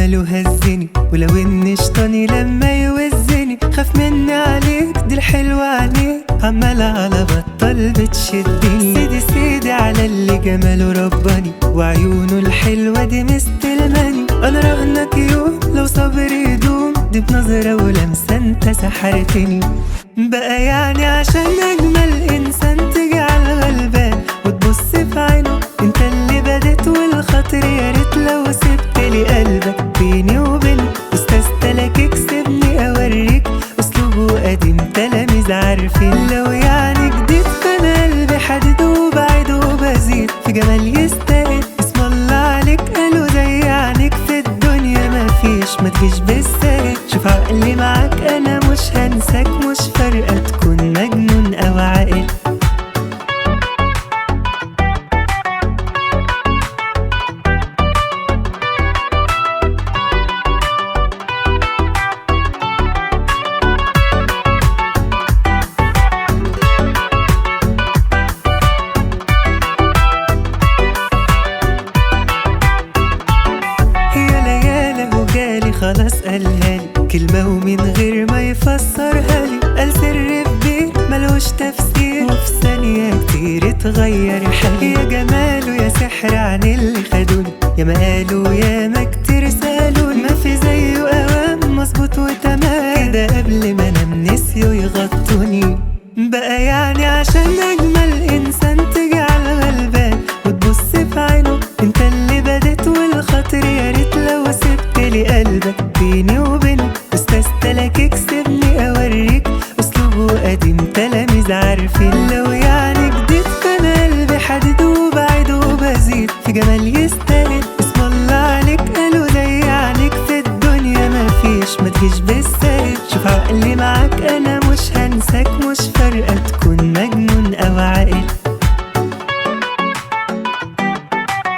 جماله هزني، ولو ان شيطاني لما يوزني خاف مني عليك، دي الحلوة عليك عمالة على بطل بتشدني. سيدي سيدي على اللي جماله رباني، وعيونه الحلوة دي مستلماني. انا رهنك يوم لو صبري يدوم، دي بنظرة ولمسة انت سحرتني. بقى يعني عشان اجمل انسان تيجي على الغلبان وتبص في عينه، انت اللي بديت والخاطر يا ريت لو سبت لي قلبك بيني وبينه. استاذ اكسبني اوريك اسلوبه قديم تلاميذ عارفين. لو يعني جديد فانا قلبي حديد وبعيد وبزيد في جمال يستاهل. اسم الله عليك قالوا زي عينيك في الدنيا مفيش، ما تجيش بالسهل. شوف عقلي معاك انا مش هنساك، مش فارقة تكون مجنون او عاقل. خلاص قالها لي كلمة ومن غير ما يفسرها لي، قال سر في بيت ملوش تفسير، وفي ثانية كتير اتغير حالي. يا جماله يا سحر عن اللي خدوني، يا ما قالوا يا ما كتير سألوني، ما في زيه قوام مظبوط وتمام كده قبل ما انام نسيوا يغطوني. بقى يعني عشان اجمل انسان تيجي على الغلبان وتبص في عينه، انت اللي بديت والخاطر يا ريت لو سبت لي قلبك بيني وبينه. استاذ اكسبني اوريك اسلوبه قديم تلاميذ عارفين. لو يعني جديد فانا قلبي حديد وبعيد وبزيد في جمال يستاهل. اسم الله عليك قالوا زي عينيك في الدنيا مفيش، ما تجيش بالسهل. شوف عقلي معاك انا مش هنساك، مش فارقة تكون مجنون او عاقل.